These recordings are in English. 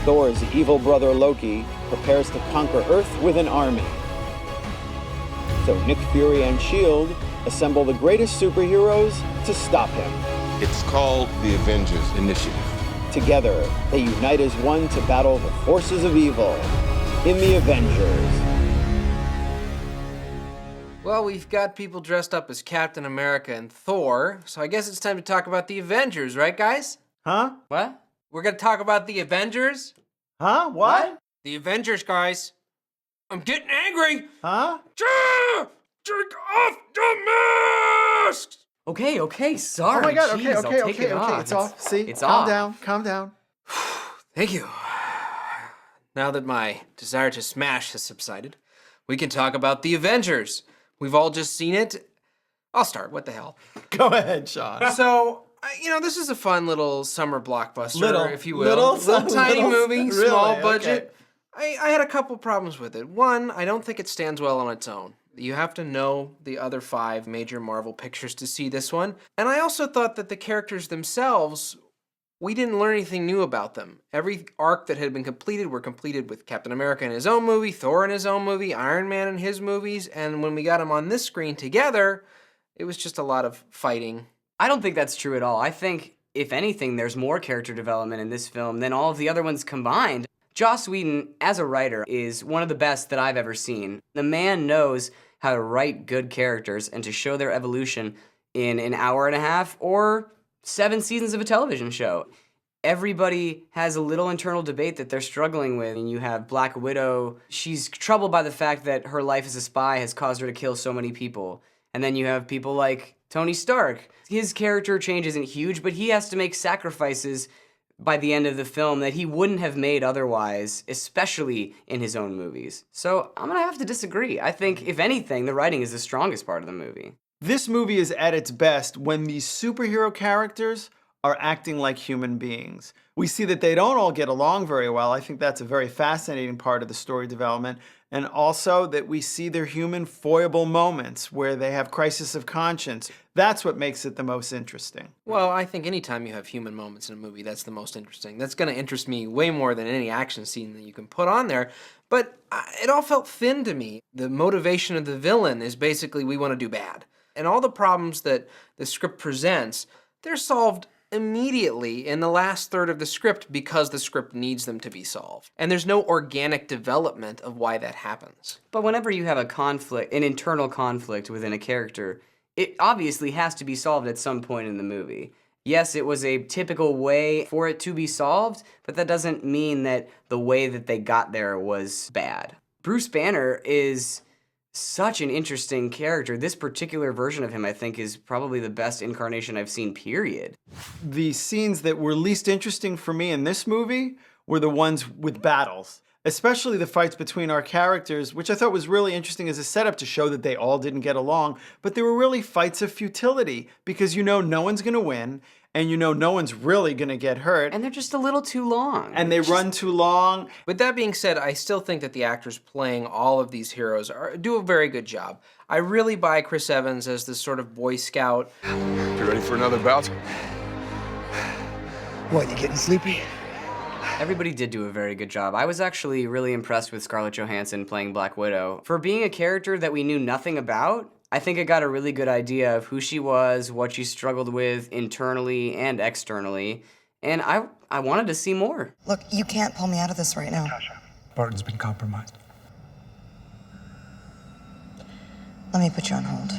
Thor's evil brother Loki prepares to conquer Earth with an army. So Nick Fury and S.H.I.E.L.D. assemble the greatest superheroes to stop him. It's called the Avengers Initiative. Together, they unite as one to battle the forces of evil in the Avengers. Well, we've got people dressed up as Captain America and Thor, so I guess it's time to talk about the Avengers, right, guys? Huh? What? We're gonna talk about the Avengers? Huh? What? The Avengers, guys. I'm getting angry! Huh? Take off the masks! Okay, sorry. Oh my God, Jeez, I'll take it off. It's off. See? It's calm off. down, calm down. Thank you. Now that my desire to smash has subsided, we can talk about the Avengers. We've all just seen it. I'll start, what the hell. Go ahead, Sean. So, this is a fun little summer blockbuster, if you will. Little tiny movie, really? small budget. Okay. I had a couple problems with it. One, I don't think it stands well on its own. You have to know the other 5 major Marvel pictures to see this one. And I also thought that the characters themselves, we didn't learn anything new about them. Every arc that had been completed were completed with Captain America in his own movie, Thor in his own movie, Iron Man in his movies, and when we got them on this screen together, it was just a lot of fighting. I don't think that's true at all. I think, if anything, there's more character development in this film than all of the other ones combined. Joss Whedon, as a writer, is one of the best that I've ever seen. The man knows how to write good characters and to show their evolution in an hour and a half or 7 seasons of a television show. Everybody has a little internal debate that they're struggling with, and you have Black Widow. She's troubled by the fact that her life as a spy has caused her to kill so many people. And then you have people like Tony Stark. His character change isn't huge, but he has to make sacrifices by the end of the film that he wouldn't have made otherwise, especially in his own movies. So I'm gonna have to disagree. I think, if anything, the writing is the strongest part of the movie. This movie is at its best when these superhero characters are acting like human beings. We see that they don't all get along very well. I think that's a very fascinating part of the story development. And also that we see their human foible moments where they have crisis of conscience. That's what makes it the most interesting. Well, I think anytime you have human moments in a movie, that's the most interesting. That's going to interest me way more than any action scene that you can put on there. But it all felt thin to me. The motivation of the villain is basically, we want to do bad. And all the problems that the script presents, they're solved immediately in the last third of the script because the script needs them to be solved. And there's no organic development of why that happens. But whenever you have a conflict, an internal conflict within a character, it obviously has to be solved at some point in the movie. Yes, it was a typical way for it to be solved, but that doesn't mean that the way that they got there was bad. Bruce Banner is such an interesting character. This particular version of him, I think, is probably the best incarnation I've seen, period. The scenes that were least interesting for me in this movie were the ones with battles, especially the fights between our characters, which I thought was really interesting as a setup to show that they all didn't get along, but they were really fights of futility because you know no one's gonna win, and you know no one's really gonna get hurt. And they're just a little too long. And they run too long. With that being said, I still think that the actors playing all of these heroes do a very good job. I really buy Chris Evans as this sort of Boy Scout. You ready for another bout? What, you getting sleepy? Everybody did do a very good job. I was actually really impressed with Scarlett Johansson playing Black Widow. For being a character that we knew nothing about, I think I got a really good idea of who she was, what she struggled with internally and externally, and I wanted to see more. Look, you can't pull me out of this right now. Barton's been compromised. Let me put you on hold.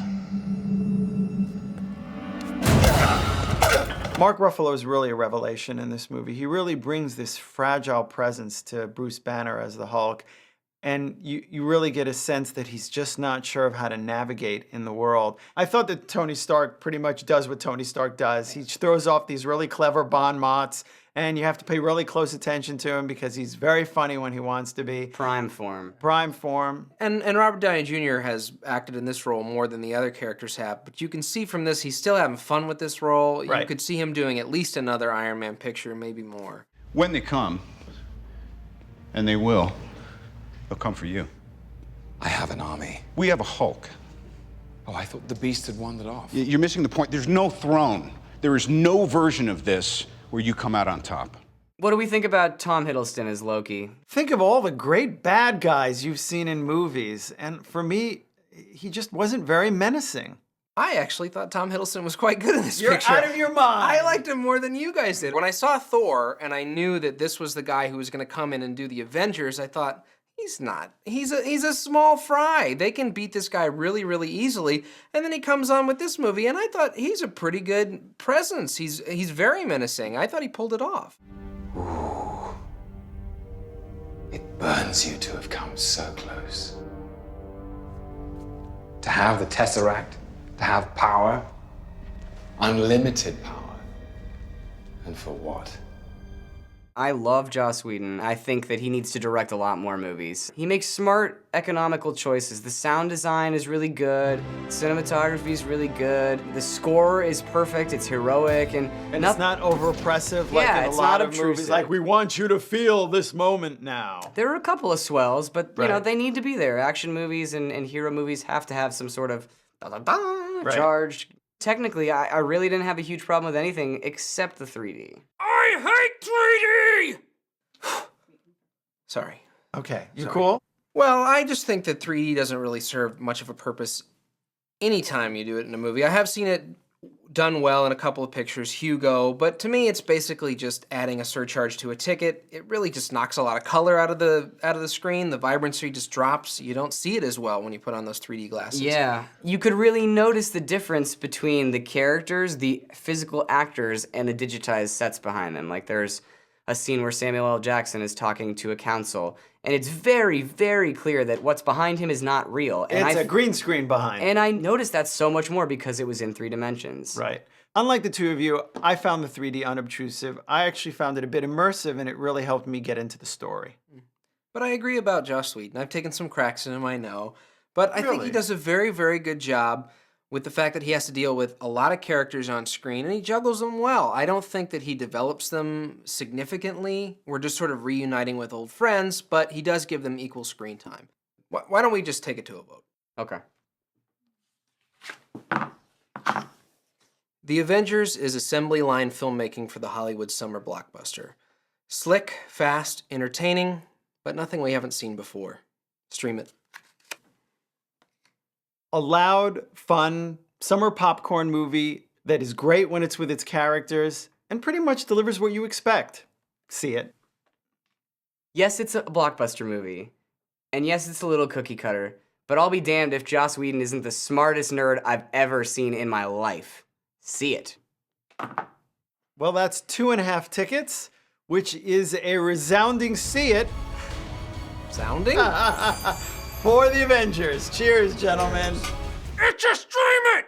Mark Ruffalo is really a revelation in this movie. He really brings this fragile presence to Bruce Banner as the Hulk. And you really get a sense that he's just not sure of how to navigate in the world. I thought that Tony Stark pretty much does what Tony Stark does. He throws off these really clever bon mots, and you have to pay really close attention to him because he's very funny when he wants to be. Prime form. Prime form. And Robert Downey Jr. has acted in this role more than the other characters have, but you can see from this he's still having fun with this role. Right. You could see him doing at least another Iron Man picture, maybe more. When they come, and they will, they'll come for you. I have an army. We have a Hulk. Oh, I thought the Beast had wandered off. You're missing the point. There's no throne. There is no version of this where you come out on top. What do we think about Tom Hiddleston as Loki? Think of all the great bad guys you've seen in movies, and for me, he just wasn't very menacing. I actually thought Tom Hiddleston was quite good in this You're picture. out of your mind. I liked him more than you guys did. When I saw Thor and I knew that this was the guy who was going to come in and do the Avengers, I thought, he's not. He's a small fry. They can beat this guy really, really easily. And then he comes on with this movie, and I thought he's a pretty good presence. He's very menacing. I thought he pulled it off. Ooh. It burns you to have come so close. To have the Tesseract, to have power, unlimited power. And for what? I love Joss Whedon. I think that he needs to direct a lot more movies. He makes smart, economical choices. The sound design is really good. Cinematography is really good. The score is perfect. It's heroic and it's not over-oppressive like Yeah, in a it's lot not of movies. obtrusive. Like, we want you to feel this moment now. There are a couple of swells, but you know Right. they need to be there. Action movies and hero movies have to have some sort of Right. charged. Technically, I really didn't have a huge problem with anything except the 3D. I hate 3D! Sorry. Okay, you Sorry. cool? Well, I just think that 3D doesn't really serve much of a purpose anytime you do it in a movie. I have seen it done well in a couple of pictures, Hugo, but to me it's basically just adding a surcharge to a ticket. It really just knocks a lot of color out of the screen. The vibrancy just drops. You don't see it as well when you put on those 3D glasses. Yeah, you could really notice the difference between the characters, the physical actors, and the digitized sets behind them. Like there's a scene where Samuel L. Jackson is talking to a council, and it's very, very clear that what's behind him is not real. And It's a green screen behind. And I noticed that so much more because it was in 3 dimensions. Right. Unlike the two of you, I found the 3D unobtrusive. I actually found it a bit immersive, and it really helped me get into the story. But I agree about Joss Whedon. I've taken some cracks in him, I know. But I think he Really? does a very, very good job with the fact that he has to deal with a lot of characters on screen, and he juggles them well. I don't think that he develops them significantly. We're just sort of reuniting with old friends, but he does give them equal screen time. Why don't we just take it to a vote? Okay. The Avengers is assembly line filmmaking for the Hollywood summer blockbuster. Slick, fast, entertaining, but nothing we haven't seen before. Stream it. A loud, fun, summer popcorn movie that is great when it's with its characters and pretty much delivers what you expect. See it. Yes, it's a blockbuster movie. And yes, it's a little cookie cutter. But I'll be damned if Joss Whedon isn't the smartest nerd I've ever seen in my life. See it. Well, that's 2.5 tickets, which is a resounding see it Sounding? for the Avengers. Cheers, gentlemen. It's a stream it!